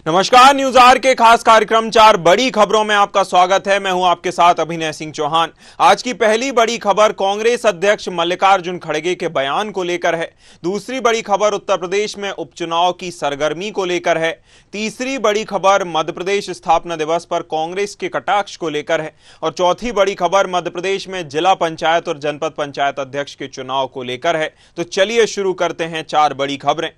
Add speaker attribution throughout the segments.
Speaker 1: नमस्कार, news are के खास कार्यक्रम 4 बड़ी खबरों में आपका स्वागत है। मैं हूं आपके साथ अभिनय सिंह चौहान। आज की पहली बड़ी खबर कांग्रेस अध्यक्ष मल्लिकार्जुन खड़गे के बयान को लेकर है। दूसरी बड़ी खबर उत्तर प्रदेश में उपचुनाव की सरगर्मी को लेकर है। तीसरी बड़ी खबर मध्य प्रदेश स्थापना दिवस पर कांग्रेस के कटाक्ष को लेकर है और चौथी बड़ी खबर मध्य प्रदेश में जिला पंचायत और जनपद पंचायत अध्यक्ष के चुनाव को लेकर है। तो चलिए शुरू करते हैं 4 बड़ी खबरें।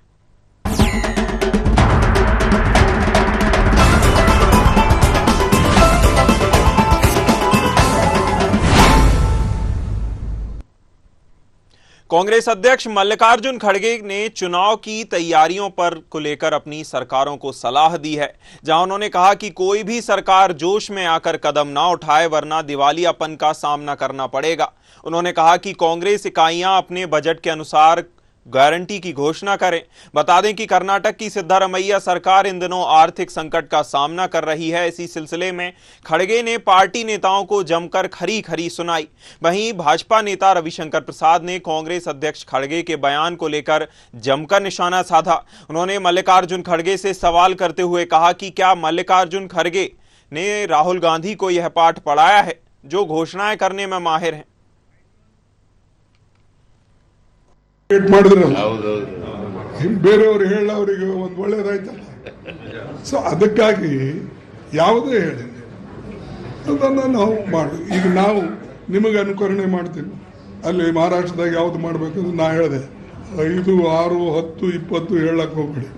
Speaker 1: कांग्रेस अध्यक्ष मल्लिकार्जुन खड़गे ने चुनाव की तैयारियों पर को लेकर अपनी सरकारों को सलाह दी है, जहां उन्होंने कहा कि कोई भी सरकार जोश में आकर कदम ना उठाए वरना दिवालियापन का सामना करना पड़ेगा। उन्होंने कहा कि कांग्रेस इकाइयां अपने बजट के अनुसार गारंटी की घोषणा करें। बता दें कि कर्नाटक की सिद्धारमैया सरकार इन दिनों आर्थिक संकट का सामना कर रही है। इसी सिलसिले में खड़गे ने पार्टी नेताओं को जमकर खरी सुनाई। वहीं भाजपा नेता रविशंकर प्रसाद ने कांग्रेस अध्यक्ष खड़गे के बयान को लेकर जमकर निशाना साधा। उन्होंने मल्लिकार्जुन खड़गे से सवाल करते हुए कहा कि क्या मल्लिकार्जुन खड़गे ने राहुल गांधी को यह पाठ पढ़ाया है जो घोषणाएं करने में माहिर हैं।
Speaker 2: ಬೇರೆಯವರು ಹೇಳೋರಿಗೆ ಒಂದು ಒಳ್ಳೇದಾಯ್ತಲ್ಲ, ಸೊ ಅದಕ್ಕಾಗಿ ಯಾವುದೇ ಹೇಳಿ ಅದನ್ನು ನಾವು ಮಾಡಿ. ಈಗ ನಾವು ನಿಮಗೆ ಅನುಕರಣೆ ಮಾಡ್ತೀವಿ. ಅಲ್ಲಿ ಮಹಾರಾಷ್ಟ್ರದಾಗ ಯಾವ್ದು ಮಾಡಬೇಕಂದ್ರೆ ನಾ ಹೇಳಿದೆ 5, 6, 10, 20 ಹೇಳಕ್ ಹೋಗ್ಬೇಡಿ.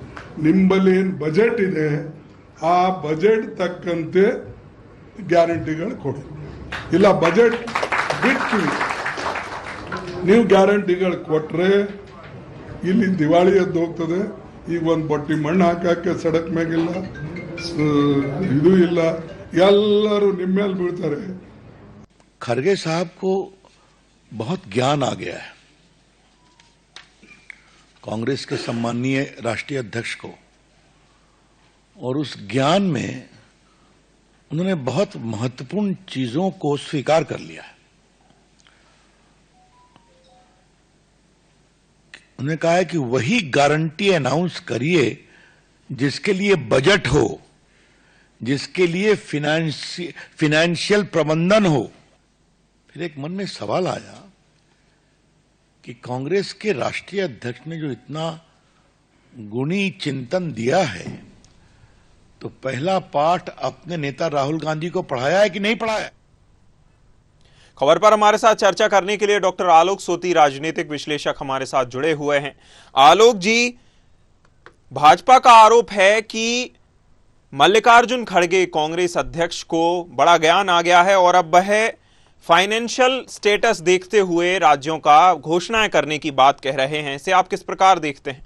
Speaker 2: ನಿಮ್ಮಲ್ಲಿ ಏನು ಬಜೆಟ್ ಇದೆ ಆ ಬಜೆಟ್ ತಕ್ಕಂತೆ ಗ್ಯಾರಂಟಿಗಳು ಕೊಡಿ. ಇಲ್ಲ ಬಜೆಟ್ ಬಿಟ್ಟು ನೀವು ಗ್ಯಾರಂಟಿಗಳು ಕೊಟ್ರೆ ಇಲ್ಲಿ ದಿವಾಳಿ ಎದ್ದು ಹೋಗ್ತದೆ. ಈಗ ಒಂದು ಬಟ್ಟಿ ಮಣ್ಣು ಹಾಕಕ್ಕೆ ಸಡಕ್ ಮ್ಯಾಗಿಲ್ಲ, ಇದು ಇಲ್ಲ, ಎಲ್ಲರೂ ನಿಮ್ಮ ಮೇಲೆ ಬೀಳ್ತಾರೆ.
Speaker 3: खड़गे साहब को बहुत ज्ञान आ गया है, कांग्रेस के सम्माननीय राष्ट्रीय अध्यक्ष को, और उस ज्ञान में उन्होंने बहुत महत्वपूर्ण चीजों को स्वीकार कर लिया है। उन्होंने कहा है कि वही गारंटी अनाउंस करिए जिसके लिए बजट हो, जिसके लिए फिनेंशियल प्रबंधन हो। फिर एक मन में सवाल आया कि कांग्रेस के राष्ट्रीय अध्यक्ष ने जो इतना गुणी चिंतन दिया है, तो पहला पाठ अपने नेता राहुल गांधी को पढ़ाया है कि नहीं पढ़ाया?
Speaker 1: खबर पर हमारे साथ चर्चा करने के लिए डॉक्टर आलोक सोती, राजनीतिक विश्लेषक, हमारे साथ जुड़े हुए हैं। आलोक जी, भाजपा का आरोप है कि मल्लिकार्जुन खड़गे कांग्रेस अध्यक्ष को बड़ा ज्ञान आ गया है और अब वह फाइनेंशियल स्टेटस देखते हुए राज्यों का घोषणाएं करने की बात कह रहे हैं। इसे आप किस प्रकार देखते हैं?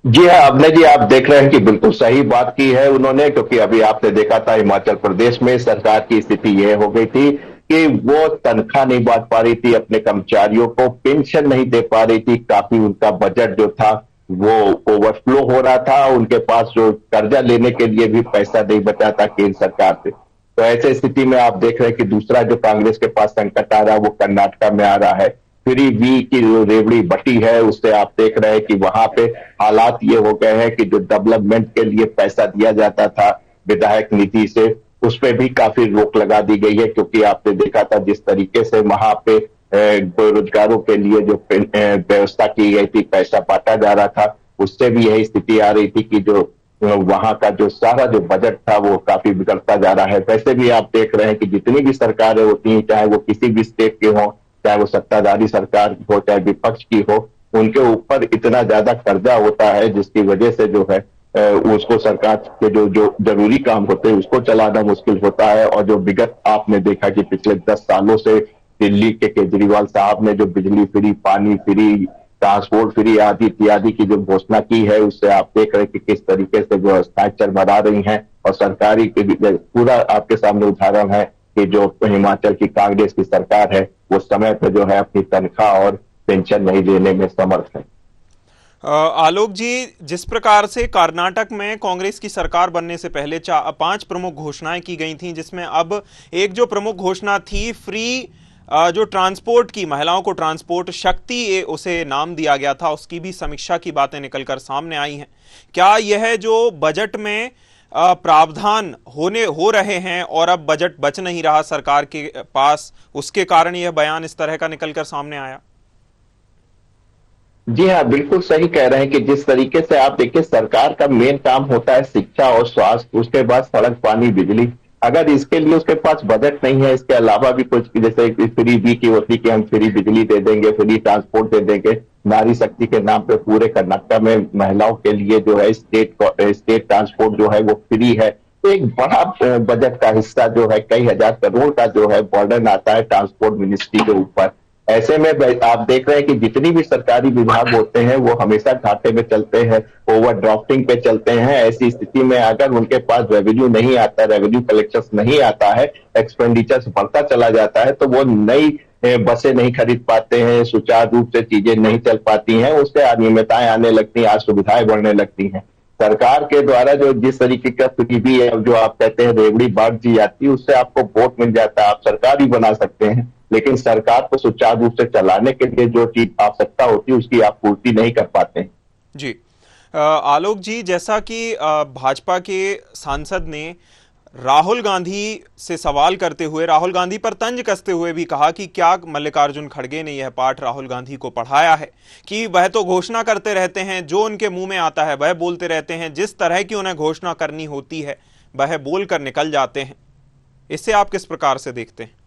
Speaker 4: जी हाँ अभिनय जी, आप देख रहे हैं कि बिल्कुल सही बात की है उन्होंने, क्योंकि अभी आपने देखा था हिमाचल प्रदेश में सरकार की स्थिति यह हो गई थी कि वो तनख्वाह नहीं बांट पा रही थी अपने कर्मचारियों को, पेंशन नहीं दे पा रही थी, काफी उनका बजट जो था वो ओवरफ्लो हो रहा था, उनके पास जो कर्जा लेने के लिए भी पैसा नहीं बचा था केंद्र सरकार से। तो ऐसे स्थिति में आप देख रहे हैं कि दूसरा जो कांग्रेस के पास संकट आ रहा है वो कर्नाटक में आ रहा है। फ्री वी की जो रेवड़ी बटी है उससे आप देख रहे हैं कि वहां पे हालात ये हो गए हैं कि जो डेवलपमेंट के लिए पैसा दिया जाता था विधायक निधि से, उस पे भी काफी रोक लगा दी गई है, क्योंकि आपने देखा था जिस तरीके से वहां पे बेरोजगारों के लिए जो व्यवस्था की गई थी, पैसा बांटा जा रहा था, उससे भी यही स्थिति आ रही थी कि जो वहां का जो सारा जो बजट था वो काफी बिगड़ता जा रहा है। वैसे भी आप देख रहे हैं कि जितनी भी सरकारें होती हैं, चाहे वो किसी भी स्टेट के हों, चाहे वो सत्ताधारी सरकार हो, चाहे विपक्ष की हो, उनके ऊपर इतना ज्यादा कर्जा होता है जिसकी वजह से जो है उसको सरकार के जो जरूरी काम होते हैं उसको चलाना मुश्किल होता है। और जो विगत आपने देखा कि पिछले 10 सालों से दिल्ली के केजरीवाल साहब ने जो बिजली फ्री, पानी फ्री, ट्रांसपोर्ट फ्री आदि इत्यादि की जो घोषणा की है, उससे आप देख रहे हैं कि किस तरीके से व्यवस्थाएं चरमरा रही हैं। और सरकारी पूरा आपके सामने उदाहरण है कि जो हिमाचल की कांग्रेस की सरकार है वो समय पर जो है अपनी तनख्वाह और पेंशन नहीं देने में समर्थ है।
Speaker 1: आलोक जी, जिस प्रकार से कर्नाटक में कांग्रेस की सरकार बनने से पहले 5 प्रमुख घोषणाएं की गई थी, जिसमें अब एक जो प्रमुख घोषणा थी फ्री जो ट्रांसपोर्ट की, महिलाओं को ट्रांसपोर्ट शक्ति उसे नाम दिया गया था, उसकी भी समीक्षा की बातें निकलकर सामने आई हैं। क्या यह जो बजट में प्रावधान हो रहे हैं और अब बजट बच नहीं रहा सरकार के पास, उसके कारण यह बयान इस तरह का निकलकर सामने आया?
Speaker 4: जी हाँ, बिल्कुल सही कह रहे हैं कि जिस तरीके से आप देखिए, सरकार का मेन काम होता है शिक्षा और स्वास्थ्य, उसके बाद सड़क, पानी, बिजली। अगर इसके लिए उसके पास बजट नहीं है, इसके अलावा भी कुछ, जैसे फ्री बी की होती कि हम फ्री बिजली दे देंगे, फ्री ट्रांसपोर्ट दे देंगे, नारी शक्ति के नाम पे पूरे कर्नाटक में महिलाओं के लिए जो है स्टेट ट्रांसपोर्ट जो है वो फ्री है। तो एक बड़ा बजट का हिस्सा जो है, कई हजार करोड़ का जो है बर्डन आता है ट्रांसपोर्ट मिनिस्ट्री के ऊपर। ऐसे में आप देख रहे हैं कि जितनी भी सरकारी विभाग होते हैं वो हमेशा घाटे में चलते हैं, ओवर ड्राफ्टिंग पे चलते हैं। ऐसी स्थिति में अगर उनके पास रेवेन्यू नहीं आता, रेवेन्यू कलेक्शन नहीं आता है, एक्सपेंडिचर्स बढ़ता चला जाता है, तो वो नई बसें नहीं खरीद पाते हैं, सुचारू रूप से चीजें नहीं चल पाती हैं, उससे अनियमितताएं आने लगती हैं, असुविधाएं बढ़ने लगती हैं। सरकार के द्वारा जो जिस तरीके का फ्रीबी है, जो आप कहते हैं रेवड़ी बांट दी जाती है, उससे आपको वोट मिल जाता है, आप सरकार भी बना सकते हैं, लेकिन सरकार को सुचारू रूप से चलाने के लिए जो चीज आवश्यकता होती है उसकी आप पूर्ति नहीं कर पाते हैं।
Speaker 1: जी आलोक जी, जैसा कि भाजपा के सांसद ने राहुल गांधी से सवाल करते हुए, राहुल गांधी पर तंज कसते हुए भी कहा कि क्या मल्लिकार्जुन खड़गे ने यह पाठ राहुल गांधी को पढ़ाया है कि वह तो घोषणा करते रहते हैं, जो उनके मुंह में आता है वह बोलते रहते हैं, जिस तरह की उन्हें घोषणा करनी होती है वह बोलकर निकल जाते हैं। इससे आप किस प्रकार से देखते हैं?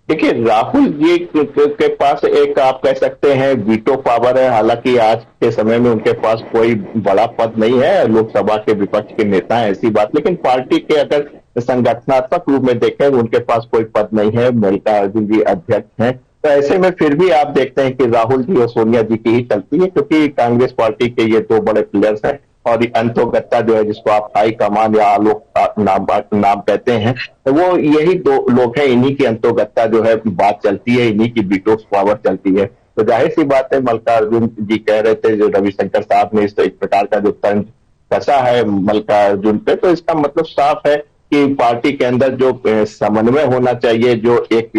Speaker 4: देखिए, राहुल जी के पास एक, आप कह सकते हैं, वीटो पावर है। हालांकि आज के समय में उनके पास कोई बड़ा पद नहीं है, लोकसभा के विपक्ष के नेता है, ऐसी बात। लेकिन पार्टी के अगर संगठनात्मक रूप में देखें, उनके पास कोई पद नहीं है, मल्लिकार्जुन जी अध्यक्ष हैं। तो ऐसे में फिर भी आप देखते हैं कि राहुल जी और सोनिया जी की ही चलती है, क्योंकि कांग्रेस पार्टी के ये दो बड़े प्लेयर्स हैं। और अंतोगत्ता जो है, जिसको आप हाई कमान या आलोक नाम कहते हैं, तो वो यही दो लोग हैं, इन्हीं की अंतोगत्ता जो है बात चलती है, इन्हीं की वीटो पावर चलती है। तो जाहिर सी बात है, मल्लिकार्जुन जी कह रहे थे, जो रविशंकर साहब ने इस एक प्रकार का जो तंज कसा है मल्लिकार्जुन पे, तो इसका मतलब साफ है कि पार्टी के अंदर जो समन्वय होना चाहिए, जो एक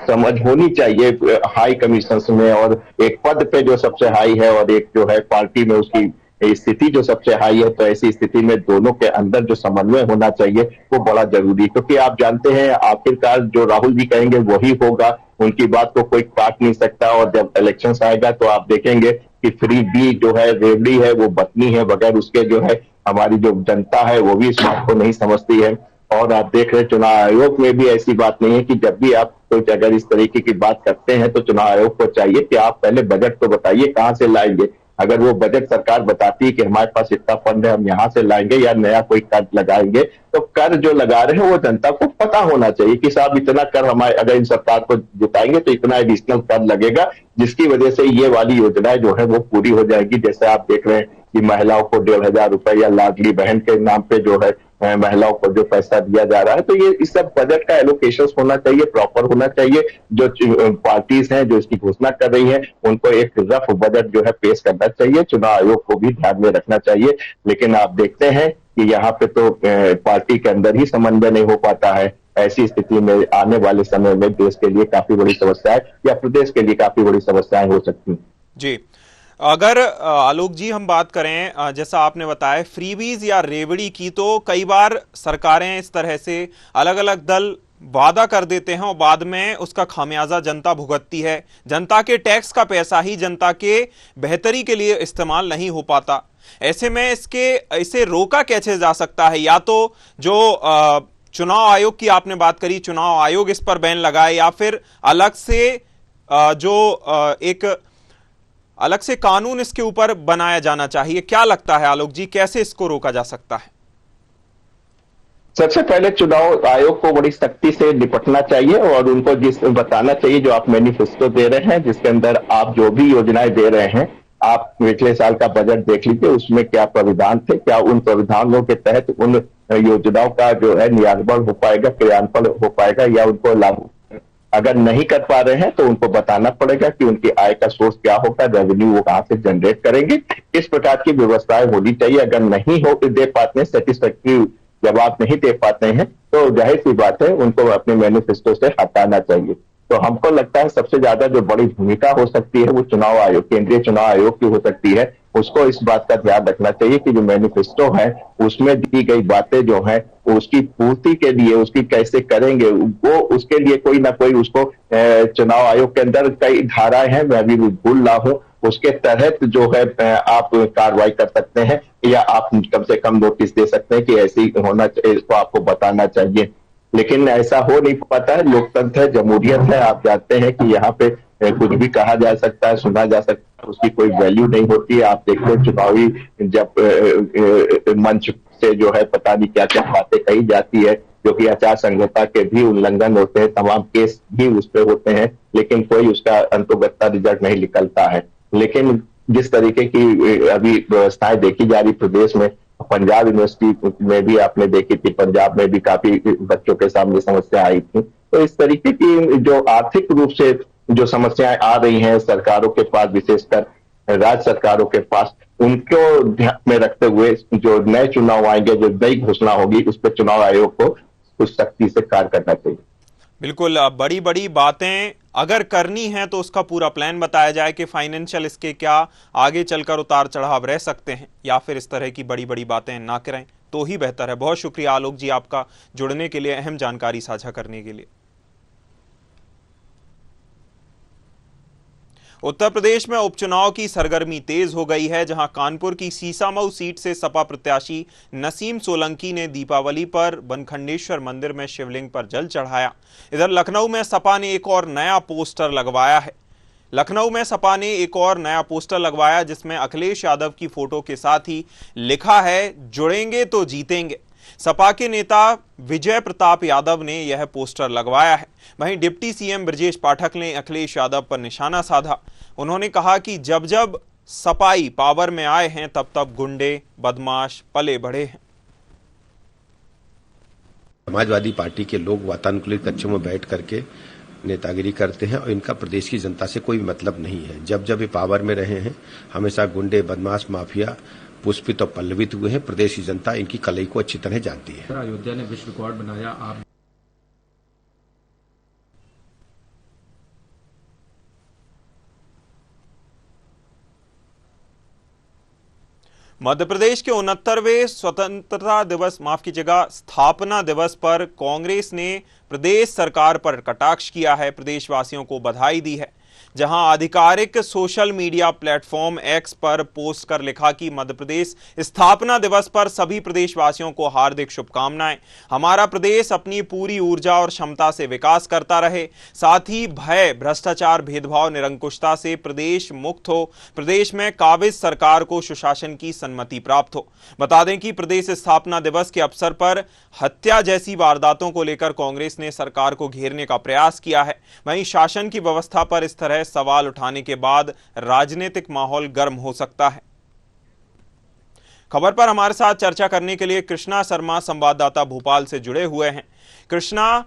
Speaker 4: समझ होनी चाहिए हाई कमीशन में, और एक पद पे जो सबसे हाई है और एक जो है पार्टी में उसकी स्थिति जो सबसे हाई है, तो ऐसी स्थिति में दोनों के अंदर जो समन्वय होना चाहिए वो बड़ा जरूरी है। क्योंकि आप जानते हैं, आखिरकार जो राहुल जी कहेंगे वही होगा, उनकी बात को कोई काट नहीं सकता। और जब इलेक्शन आएगा तो आप देखेंगे कि फ्री बी जो है, रेवड़ी है, वो बतनी है, बगैर उसके जो है हमारी जो जनता है वो भी इस बात को नहीं समझती है। और आप देख रहे हैं, चुनाव आयोग में भी ऐसी बात नहीं है कि जब भी आप कोई अगर इस तरीके की बात करते हैं तो चुनाव आयोग को चाहिए कि आप पहले बजट तो बताइए, कहां से लाएंगे। अगर वो बजट सरकार बताती है कि हमारे पास इतना फंड है, हम यहाँ से लाएंगे या नया कोई कर लगाएंगे, तो कर जो लगा रहे हैं वो जनता को पता होना चाहिए कि साहब इतना कर हमारे, अगर इन सरकार को जिताएंगे तो इतना एडिशनल कर लगेगा, जिसकी वजह से ये वाली योजनाएं जो है वो पूरी हो जाएगी। जैसे आप देख रहे हैं कि महिलाओं को 1,500 रुपए या लाडली बहन के नाम पे जो है महिलाओं को जो पैसा दिया जा रहा है, तो ये इस सब बजट का एलोकेशन होना चाहिए, प्रॉपर होना चाहिए। जो पार्टीज हैं जो इसकी घोषणा कर रही हैं, उनको एक रफ बजट जो है पेश करना चाहिए, चुनाव आयोग को भी ध्यान में रखना चाहिए। लेकिन आप देखते हैं कि यहाँ पे तो पार्टी के अंदर ही समन्वय नहीं हो पाता है। ऐसी स्थिति में आने वाले समय में देश के लिए काफी बड़ी समस्याएं या प्रदेश के लिए काफी बड़ी समस्याएं हो सकती हैं।
Speaker 1: जी, अगर आलोक जी हम बात करें, जैसा आपने बताया फ्रीबीज या रेवड़ी की, तो कई बार सरकारें इस तरह से अलग अलग दल वादा कर देते हैं और बाद में उसका खामियाजा जनता भुगतती है। जनता के टैक्स का पैसा ही जनता के बेहतरी के लिए इस्तेमाल नहीं हो पाता। ऐसे में इसे रोका कैसे जा सकता है? या तो जो चुनाव आयोग की आपने बात करी, चुनाव आयोग इस पर बैन लगाए, या फिर अलग से एक अलग से कानून इसके ऊपर बनाया जाना चाहिए। क्या लगता है आलोक जी, कैसे इसको रोका जा सकता है?
Speaker 4: सबसे पहले चुनाव आयोग को बड़ी सख्ती से निपटना चाहिए और उनको बताना चाहिए, जो आप मैनिफेस्टो दे रहे हैं, जिसके अंदर आप जो भी योजनाएं दे रहे हैं, आप पिछले साल का बजट देख लीजिए, उसमें क्या प्राविधान थे, क्या उन प्राविधानों के तहत उन योजनाओं का जो है नियार्पण हो पाएगा, क्रियान्वयन हो पाएगा, या उनको लागू अगर नहीं कर पा रहे हैं तो उनको बताना पड़ेगा कि उनकी आय का सोर्स क्या होगा, रेवेन्यू वो कहां से जनरेट करेंगे। इस प्रकार की व्यवस्थाएं होनी चाहिए। अगर नहीं हो दे पाते हैं सेटिस्फैक्ट्री जवाब नहीं दे पाते हैं तो जाहिर सी बात है उनको अपने मैनिफेस्टो से हटाना चाहिए। तो हमको लगता है सबसे ज्यादा जो बड़ी भूमिका हो सकती है वो चुनाव आयोग, केंद्रीय चुनाव आयोग की हो सकती है। उसको इस बात का ध्यान रखना चाहिए कि जो मैनिफेस्टो है उसमें दी गई बातें जो है उसकी पूर्ति के लिए उसकी कैसे करेंगे, वो उसके लिए कोई ना कोई उसको चुनाव आयोग के अंदर कई धाराएं हैं, मैं अभी भूल रहा हूं, उसके तहत जो है आप कार्रवाई कर सकते हैं या आप कम से कम नोटिस दे सकते हैं कि ऐसी होना चाहिए, इसको आपको बताना चाहिए। लेकिन ऐसा हो नहीं पाता है। लोकतंत्र है, जमहूरियत है, आप जानते हैं कि यहाँ पे कुछ भी कहा जा सकता है, सुना जा सकता है, उसकी कोई वैल्यू नहीं होती है। आप देखते हैं चुनावी जब मंच से जो है पता नहीं क्या क्या बातें कही जाती है जो कि आचार संहिता के भी उल्लंघन होते हैं, तमाम केस भी उस पर होते हैं, लेकिन कोई उसका अंतोगत्ता रिजल्ट नहीं निकलता है। लेकिन जिस तरीके की अभी व्यवस्थाएं देखी जा रही प्रदेश में, पंजाब यूनिवर्सिटी में भी आपने देखी थी, पंजाब में भी काफी बच्चों के सामने समस्या आई थी। तो इस तरीके की जो आर्थिक रूप से जो समस्याएं आ रही हैं सरकारों के पास, विशेषकर राज्य सरकारों के पास, उनको ध्यान में रखते हुए जो नए चुनाव आएंगे, जो नई घोषणा होगी, उस पर चुनाव आयोग को कुछ सख्ती से कार्य करना चाहिए।
Speaker 1: बिल्कुल, बड़ी बड़ी बातें अगर करनी है तो उसका पूरा प्लान बताया जाए कि फाइनेंशियल इसके क्या आगे चलकर उतार चढ़ाव रह सकते हैं, या फिर इस तरह की बड़ी बड़ी बातें ना करें तो ही बेहतर है। बहुत शुक्रिया आलोक जी आपका जुड़ने के लिए, अहम जानकारी साझा करने के लिए। उत्तर प्रदेश में उपचुनाव की सरगर्मी तेज हो गई है, जहां कानपुर की सीसामऊ सीट से सपा प्रत्याशी नसीम सोलंकी ने दीपावली पर बनखंडेश्वर मंदिर में शिवलिंग पर जल चढ़ाया। इधर लखनऊ में सपा ने एक और नया पोस्टर लगवाया जिसमें अखिलेश यादव की फोटो के साथ ही लिखा है, जुड़ेंगे तो जीतेंगे। सपा के नेता विजय प्रताप यादव ने यह पोस्टर लगवाया है। वहीं डिप्टी सीएम ब्रजेश पाठक ने अखिलेश यादव पर निशाना साधा। उन्होंने कहा कि जब जब सपाई पावर में आए हैं तब तब गुंडे बदमाश पले बढ़े हैं।
Speaker 5: समाजवादी पार्टी के लोग वातानुकूलित कक्षों में बैठ करके नेतागिरी करते हैं और इनका प्रदेश की जनता से कोई मतलब नहीं है। जब जब ये पावर में रहे हैं हमेशा गुंडे बदमाश माफिया पुष्पित और पल्लवित हुए हैं। प्रदेश की जनता इनकी कलई को अच्छी तरह जानती है।
Speaker 6: अयोध्या ने विश्व रिकॉर्ड बनाया। आप
Speaker 1: मध्य प्रदेश के 69वें स्वतंत्रता दिवस स्थापना दिवस पर कांग्रेस ने प्रदेश सरकार पर कटाक्ष किया है, प्रदेशवासियों को बधाई दी है। जहां आधिकारिक सोशल मीडिया प्लेटफॉर्म एक्स पर पोस्ट कर लिखा कि मध्य प्रदेश स्थापना दिवस पर सभी प्रदेशवासियों को हार्दिक शुभकामनाएं। हमारा प्रदेश अपनी पूरी ऊर्जा और क्षमता से विकास करता रहे, साथ ही भय भ्रष्टाचार भेदभाव निरंकुशता से प्रदेश मुक्त हो, प्रदेश में काबिज सरकार को सुशासन की सन्मति प्राप्त हो। बता दें कि प्रदेश स्थापना दिवस के अवसर पर हत्या जैसी वारदातों को लेकर कांग्रेस ने सरकार को घेरने का प्रयास किया है। वहीं शासन की व्यवस्था पर इस तरह सवाल उठाने के बाद राजनीतिक माहौल गर्म हो सकता है। खबर पर हमारे साथ चर्चा करने के लिए कृष्णा शर्मा संवाददाता भोपाल से जुड़े हुए हैं। कृष्णा,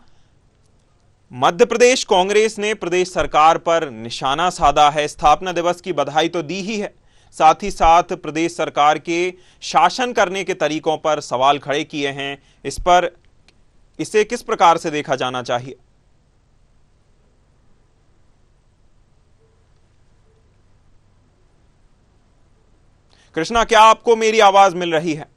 Speaker 1: मध्य प्रदेश कांग्रेस ने प्रदेश सरकार पर निशाना साधा है, स्थापना दिवस की बधाई तो दी ही है, साथ ही साथ प्रदेश सरकार के शासन करने के तरीकों पर सवाल खड़े किए हैं। इसे किस प्रकार से देखा जाना चाहिए? कृष्णा, क्या आपको मेरी आवाज मिल रही है?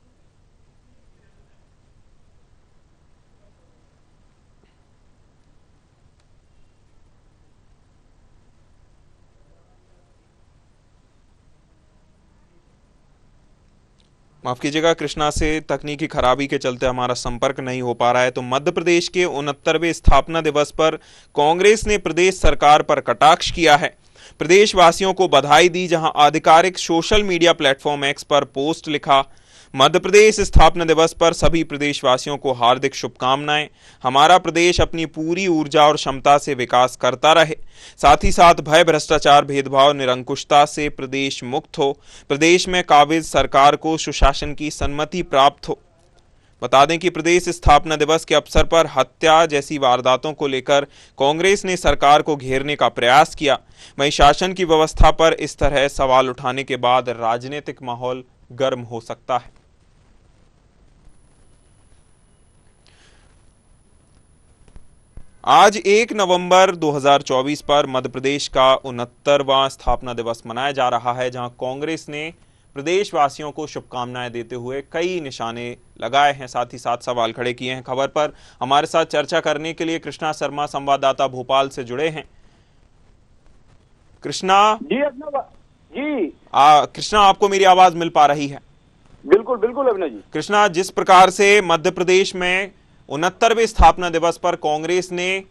Speaker 1: माफ कीजिएगा, कृष्णा से तकनीकी खराबी के चलते हमारा संपर्क नहीं हो पा रहा है। तो मध्य प्रदेश के 69वें स्थापना दिवस पर कांग्रेस ने प्रदेश सरकार पर कटाक्ष किया है, प्रदेशवासियों को बधाई दी। जहां आधिकारिक सोशल मीडिया प्लेटफॉर्म एक्स पर पोस्ट लिखा, मध्य प्रदेश स्थापना दिवस पर सभी प्रदेशवासियों को हार्दिक शुभकामनाएं। हमारा प्रदेश अपनी पूरी ऊर्जा और क्षमता से विकास करता रहे, साथ ही साथ भय भ्रष्टाचार भेदभाव निरंकुशता से प्रदेश मुक्त हो, प्रदेश में काबिज सरकार को सुशासन की सन्मति प्राप्त हो। बता दें कि प्रदेश स्थापना दिवस के अवसर पर हत्या जैसी वारदातों को लेकर कांग्रेस ने सरकार को घेरने का प्रयास किया। वहीं शासन की व्यवस्था पर इस तरह सवाल उठाने के बाद राजनीतिक माहौल गर्म हो सकता है। आज 1 नवंबर 2024 पर मध्य प्रदेश का 69वां स्थापना दिवस मनाया जा रहा है, जहां कांग्रेस ने प्रदेशवासियों को शुभकामनाएं देते हुए कई निशाने लगाए हैं, साथ ही साथ सवाल खड़े किए हैं। खबर पर हमारे साथ चर्चा करने के लिए कृष्णा शर्मा संवाददाता भोपाल से जुड़े हैं। कृष्णा
Speaker 7: जी जी
Speaker 1: कृष्णा, आपको मेरी आवाज मिल पा रही है?
Speaker 7: बिल्कुल बिल्कुल अभिनव जी।
Speaker 1: कृष्णा, जिस प्रकार से मध्य प्रदेश में 69वें स्थापना दिवस पर कांग्रेस ने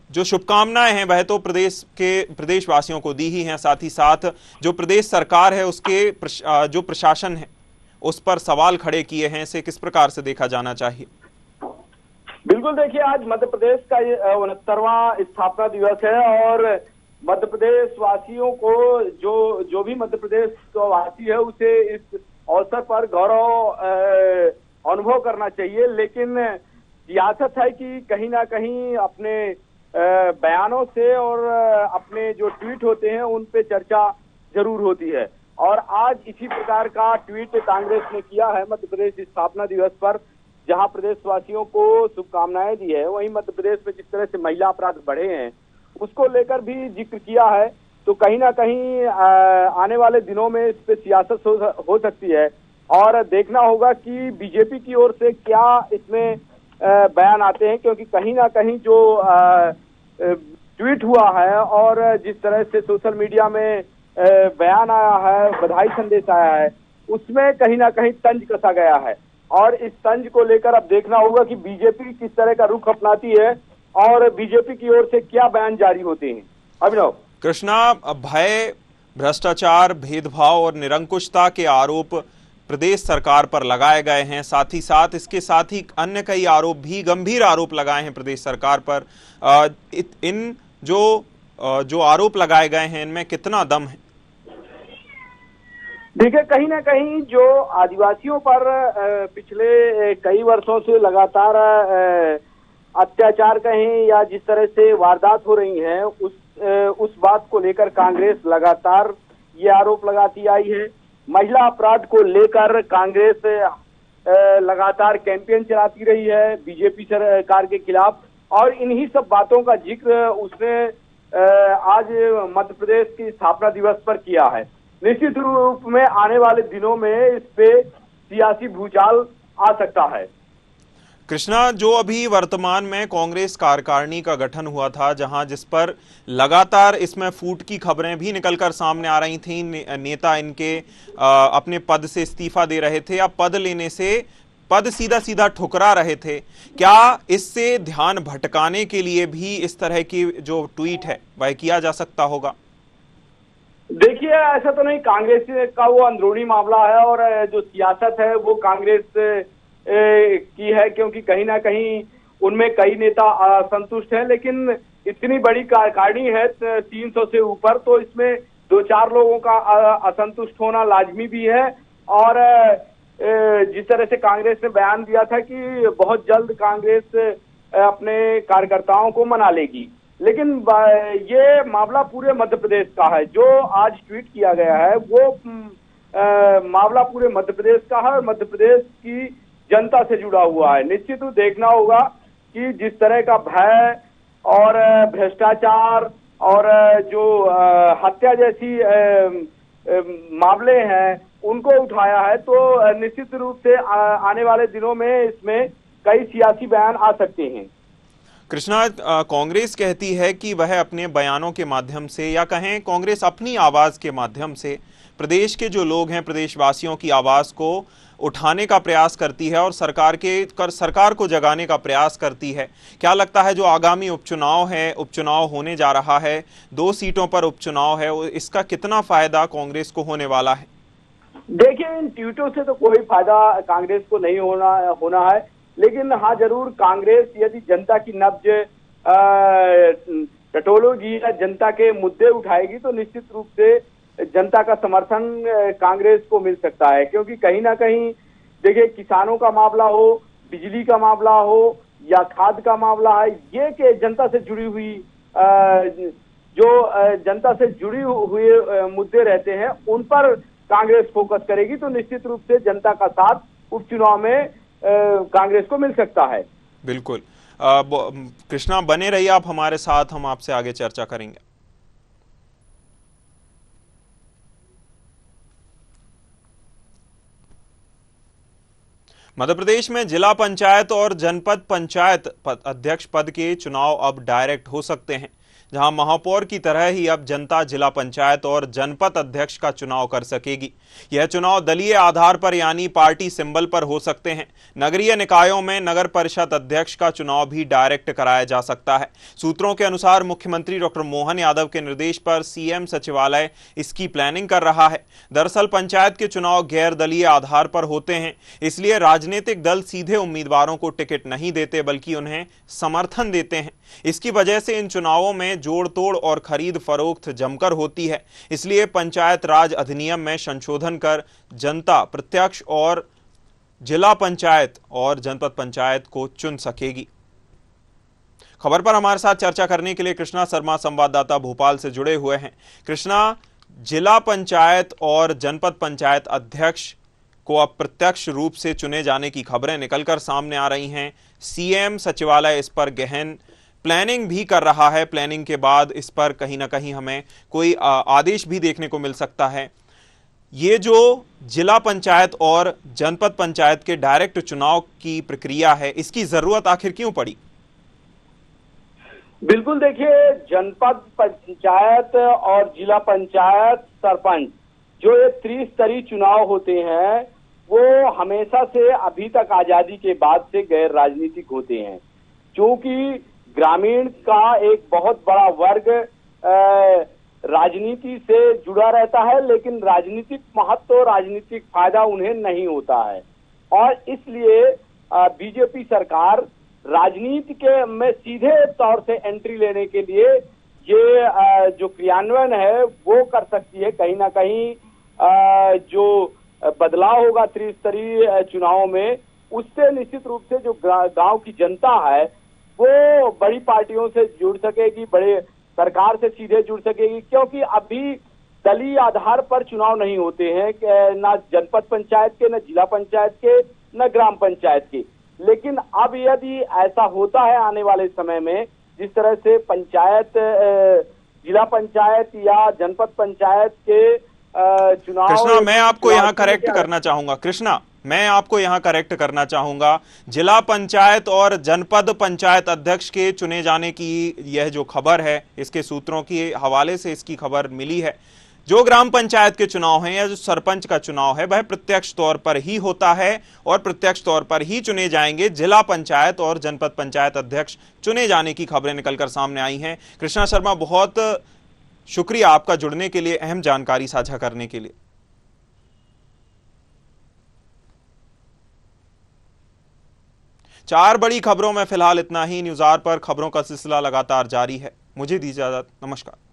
Speaker 1: जो शुभकामनाएं हैं वह तो प्रदेशवासियों को दी ही हैं, साथ ही साथ जो प्रदेश सरकार है उसके जो प्रशासन है उस पर सवाल खड़े किए हैं, इसे किस प्रकार से देखा जाना चाहिए?
Speaker 7: बिल्कुल, देखिए आज मध्य प्रदेश का 69वां स्थापना दिवस है और मध्य प्रदेश वासियों को जो भी मध्य प्रदेश का वासी है उसे इस अवसर पर गौरव अनुभव करना चाहिए। लेकिन सियासत है कि कहीं ना कहीं अपने बयानों से और अपने जो ट्वीट होते हैं उन पे चर्चा जरूर होती है और आज इसी प्रकार का ट्वीट कांग्रेस ने किया है मध्य प्रदेश स्थापना दिवस पर, जहां प्रदेशवासियों को शुभकामनाएं दी है। वहीं मध्य प्रदेश में जिस तरह से महिला अपराध बढ़े हैं उसको लेकर भी जिक्र किया है, तो कहीं ना कहीं आने वाले दिनों में इस पे सियासत हो सकती है और देखना होगा कि बीजेपी की ओर से क्या इसमें बयान आते हैं, क्योंकि कहीं ना कहीं जो ट्वीट हुआ है और जिस तरह से सोशल मीडिया में बयान आया है, बधाई संदेश आया है, उसमें कहीं ना कहीं तंज कसा गया है और इस तंज को लेकर अब देखना होगा कि बीजेपी किस तरह का रुख अपनाती है और बीजेपी की ओर से क्या बयान जारी होते हैं। अभिनव।
Speaker 1: कृष्णा, भय, भ्रष्टाचार, भेदभाव और निरंकुशता के आरोप प्रदेश सरकार पर लगाए गए हैं, साथ ही साथ इसके साथ ही अन्य कई आरोप भी, गंभीर आरोप लगाए हैं प्रदेश सरकार पर। इन जो आरोप लगाए गए हैं इनमें कितना दम है?
Speaker 7: देखिए, कहीं ना कहीं जो आदिवासियों पर पिछले कई वर्षों से लगातार अत्याचार कहें या जिस तरह से वारदात हो रही हैं उस बात को लेकर कांग्रेस लगातार ये आरोप लगाती आई है। महिला अपराध को लेकर कांग्रेस लगातार कैंपेन चलाती रही है बीजेपी सरकार के खिलाफ और इन्हीं सब बातों का जिक्र उसने आज मध्य प्रदेश की स्थापना दिवस पर किया है। निश्चित रूप में आने वाले दिनों में इस पे सियासी भूचाल आ सकता है।
Speaker 1: कृष्णा, जो अभी वर्तमान में कांग्रेस कार्यकारिणी का गठन हुआ था, जहां जिस पर लगातार इसमें फूट की खबरें भी निकलकर सामने आ रही थीं, नेता इनके अपने पद से इस्तीफा दे रहे थे या पद लेने से पद सीधा सीधा ठुकरा रहे थे, क्या इससे ध्यान भटकाने के लिए भी इस तरह की जो ट्वीट है वह किया जा सकता होगा?
Speaker 7: देखिए, ऐसा तो नहीं, कांग्रेस का वो अंदरूनी मामला है और जो सियासत है वो कांग्रेस की है, क्योंकि कहीं ना कहीं उनमें कई नेता असंतुष्ट हैं। लेकिन इतनी बड़ी कार्यकारिणी है 300 से ऊपर, तो इसमें 2-4 लोगों का असंतुष्ट होना लाजमी भी है और जिस तरह से कांग्रेस ने बयान दिया था कि बहुत जल्द कांग्रेस अपने कार्यकर्ताओं को मना लेगी, लेकिन ये मामला पूरे मध्य प्रदेश का है। जो आज ट्वीट किया गया है वो मामला पूरे मध्य प्रदेश का है और मध्य प्रदेश की जनता से जुड़ा हुआ है। निश्चित रूप देखना होगा कि जिस तरह का भय और भ्रष्टाचार और जो हत्या जैसी मामले हैं उनको उठाया है, तो निश्चित रूप से आने वाले दिनों में इसमें कई सियासी बयान आ सकते हैं।
Speaker 1: कृष्णा, कांग्रेस कहती है कि वह अपने बयानों के माध्यम से या कहें कांग्रेस अपनी आवाज के माध्यम से प्रदेश के जो लोग हैं, प्रदेशवासियों की आवाज को उठाने का प्रयास करती है और सरकार को जगाने का प्रयास करती है। क्या लगता है जो आगामी उपचुनाव होने जा रहा है, 2 सीटों पर उपचुनाव है, इसका कितना फायदा कांग्रेस को होने वाला है?
Speaker 7: देखिए, इन ट्वीटों से तो कोई फायदा कांग्रेस को नहीं होना है, लेकिन हाँ जरूर कांग्रेस यदि जनता की नब्ज टटोलेगी या जनता के मुद्दे उठाएगी तो निश्चित रूप से जनता का समर्थन कांग्रेस को मिल सकता है। क्योंकि कहीं ना कहीं देखिए, किसानों का मामला हो, बिजली का मामला हो या खाद का मामला है, ये कि जनता से जुड़ी हुई जनता से जुड़ी हुए मुद्दे रहते हैं उन पर कांग्रेस फोकस करेगी, तो निश्चित रूप से जनता का साथ उपचुनाव में कांग्रेस को मिल सकता है।
Speaker 1: बिल्कुल। कृष्णा, बने रहिए आप हमारे साथ, हम आपसे आगे चर्चा करेंगे। मध्य प्रदेश में जिला पंचायत और जनपद पंचायत अध्यक्ष पद के चुनाव अब डायरेक्ट हो सकते हैं, जहां महापौर की तरह ही अब जनता जिला पंचायत और जनपद अध्यक्ष का चुनाव कर सकेगी। यह चुनाव दलीय आधार पर यानी पार्टी सिंबल पर हो सकते हैं। नगरीय निकायों में नगर परिषद अध्यक्ष का चुनाव भी डायरेक्ट कराया जा सकता है। सूत्रों के अनुसार मुख्यमंत्री डॉक्टर मोहन यादव के निर्देश पर सीएम सचिवालय इसकी प्लानिंग कर रहा है। दरअसल पंचायत के चुनाव गैर दलीय आधार पर होते हैं, इसलिए राजनीतिक दल सीधे उम्मीदवारों को टिकट नहीं देते बल्कि उन्हें समर्थन देते हैं। इसकी वजह से इन चुनावों में जोड़ तोड़ और खरीद फरोख्त जमकर होती है। इसलिए पंचायत राज अधिनियम में संशोधन कर जनता प्रत्यक्ष और जिला पंचायत और जनपद पंचायत को चुन सकेगी। खबर पर हमारे साथ चर्चा करने के लिए कृष्णा शर्मा संवाददाता भोपाल से जुड़े हुए हैं। कृष्णा, जिला पंचायत और जनपद पंचायत अध्यक्ष को अब प्रत्यक्ष रूप से चुने जाने की खबरें निकलकर सामने आ रही हैं। सीएम सचिवालय इस पर गहन प्लानिंग भी कर रहा है। प्लानिंग के बाद इस पर कहीं ना कहीं हमें कोई आदेश भी देखने को मिल सकता है। ये जो जिला पंचायत और जनपद पंचायत के डायरेक्ट चुनाव की प्रक्रिया है, इसकी जरूरत आखिर क्यों पड़ी?
Speaker 7: बिल्कुल, देखिए, जनपद पंचायत और जिला पंचायत सरपंच जो ये त्रिस्तरीय चुनाव होते हैं वो हमेशा से अभी तक आजादी के बाद से गैर राजनीतिक होते हैं, क्योंकि ग्रामीण का एक बहुत बड़ा वर्ग राजनीति से जुड़ा रहता है, लेकिन राजनीतिक महत्व, राजनीतिक फायदा उन्हें नहीं होता है। और इसलिए बीजेपी सरकार राजनीति के में सीधे तौर से एंट्री लेने के लिए ये जो क्रियान्वयन है वो कर सकती है। कहीं ना कहीं जो बदलाव होगा त्रिस्तरीय चुनाव में, उससे निश्चित रूप से जो गांव की जनता है वो बड़ी पार्टियों से जुड़ सकेगी, बड़े सरकार से सीधे जुड़ सकेगी, क्योंकि अभी दलीय आधार पर चुनाव नहीं होते हैं, ना जनपद पंचायत के, ना जिला पंचायत के, ना ग्राम पंचायत के। लेकिन अब यदि ऐसा होता है आने वाले समय में, जिस तरह से पंचायत, जिला पंचायत या जनपद पंचायत के चुनाव,
Speaker 1: कृष्णा, मैं आपको यहाँ करेक्ट करना चाहूंगा। कृष्णा, मैं आपको यहां करेक्ट करना चाहूंगा। जिला पंचायत और जनपद पंचायत अध्यक्ष के चुने जाने की यह जो खबर है, इसके सूत्रों के हवाले से इसकी खबर मिली है। जो ग्राम पंचायत के चुनाव हैं या जो सरपंच का चुनाव है वह प्रत्यक्ष तौर पर ही होता है और प्रत्यक्ष तौर पर ही चुने जाएंगे। जिला पंचायत और जनपद पंचायत अध्यक्ष चुने जाने की खबरें निकलकर सामने आई हैं। कृष्णा शर्मा, बहुत शुक्रिया आपका जुड़ने के लिए, अहम जानकारी साझा करने के लिए। चार बड़ी खबरों में फिलहाल इतना ही। न्यूज़ आवर पर खबरों का सिलसिला लगातार जारी है। मुझे दीजिए इजाजत, नमस्कार।